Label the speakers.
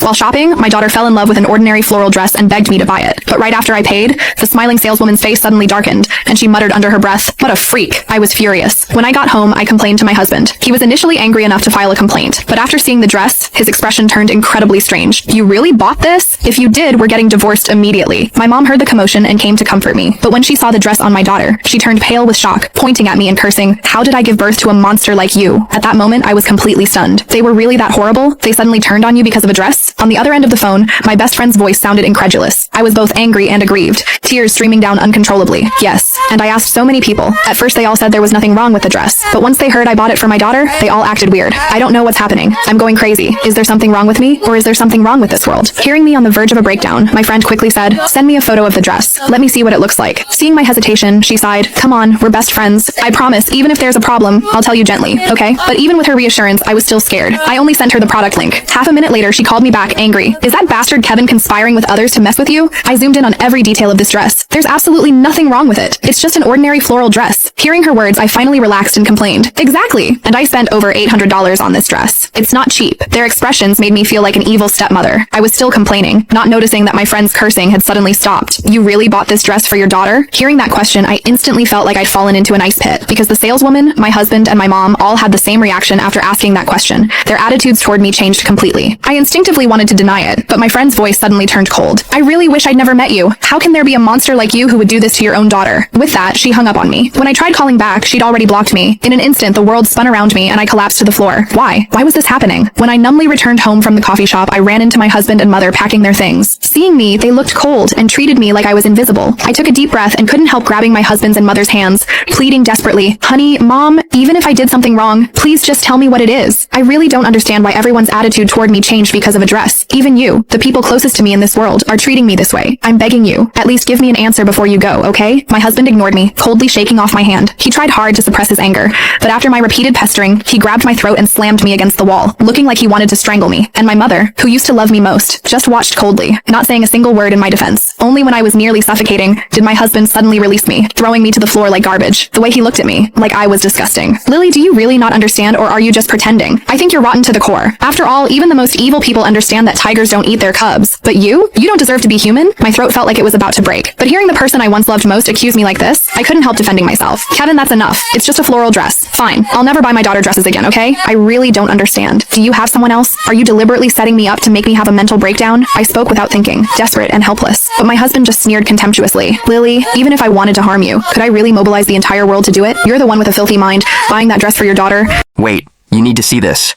Speaker 1: While shopping, my daughter fell in love with an ordinary floral dress and begged me to buy it. But right after I paid, the smiling saleswoman's face suddenly darkened, and she muttered under her breath, "What a freak." I was furious. When I got home, I complained to my husband. He was initially angry enough to file a complaint, but after seeing the dress, his expression turned incredibly strange. "You really bought this? If you did, we're getting divorced immediately." My mom heard the commotion and came to comfort me, but when she saw the dress on my daughter, she turned pale with shock, pointing at me and cursing, "How did I give birth to a monster like you?" At that moment, I was completely stunned. They were really that horrible? They suddenly turned on you because of a dress? On the other end of the phone, my best friend's voice sounded incredulous. I was both angry and aggrieved, tears streaming down uncontrollably. Yes, and I asked so many people. At first they all said there was nothing wrong with the dress, but once they heard I bought it for my daughter, they all acted weird. I don't know what's happening. I'm going crazy. Is there something wrong with me, or is there something wrong with this world? Hearing me on the verge of a breakdown, my friend quickly said, "Send me a photo of the dress. Let me see what it looks like." Seeing my hesitation, she sighed, "Come on, we're best friends. I promise, even if there's a problem, I'll tell you gently, okay?" But even with her reassurance, I was still scared. I only sent her the product link. Half a minute later, she called me back, angry. "Is that bastard Kevin conspiring with others to mess with you?" I zoomed in on every detail of this dress. There's absolutely nothing wrong with it. It's just an ordinary floral dress. Hearing her words, I finally relaxed and complained. "Exactly. And I spent over $800 on this dress. It's not cheap." Their expressions made me feel like an evil stepmother. I was still complaining, not noticing that my friend's cursing had suddenly stopped. "You really bought this dress for your daughter?" Hearing that question, I instantly felt like I'd fallen into an ice pit, because the saleswoman, my husband, and my mom all had the same reaction after asking that question. Their attitudes toward me changed completely. I instinctively wanted to deny it, but my friend's voice suddenly turned cold. "I really wish I'd never met you. How can there be a monster like you who would do this to your own daughter?" With that, she hung up on me. When I tried calling back, she'd already blocked me. In an instant, the world spun around me and I collapsed to the floor. Why? Why was this happening? When I numbly returned home from the coffee shop, I ran into my husband and mother packing their things. Seeing me, they looked cold and treated me like I was invisible. I took a deep breath and couldn't help grabbing my husband's and mother's hands, pleading desperately, "Honey, Mom, even if I did something wrong, please just tell me what it is. I really don't understand why everyone's attitude toward me changed because of a dress. Even you, the people closest to me in this world, are treating me this way. I'm begging you, at least give me an answer before you go, okay?" My husband ignored me, coldly shaking off my hand. He tried hard to suppress his anger, but after my repeated pestering, he grabbed my throat and slammed me against the wall, looking like he wanted to strangle me. And my mother, who used to love me most, just watched coldly, not saying a single word in my defense. Only when I was nearly suffocating did my husband suddenly release me, throwing me to the floor like garbage. The way he looked at me, like I was disgusting. "Lily, do you really not understand, or are you just pretending? I think you're rotten to the core. After all, even the most evil people understand that tigers don't eat their cubs. But you don't deserve to be human." My throat felt like it was about to break. But hearing the person I once loved most accuse me like this, I couldn't help defending myself. "Kevin, that's enough. It's just a floral dress. Fine. I'll never buy my daughter dresses again, okay? I really don't understand. Do you have someone else? Are you deliberately setting me up to make me have a mental breakdown?" I spoke without thinking, desperate and helpless. But my husband just sneered contemptuously. "Lily, even if I wanted to harm you, could I really mobilize the entire world to do it? You're the one with a filthy mind, buying that dress for your daughter."
Speaker 2: Wait, you need to see this.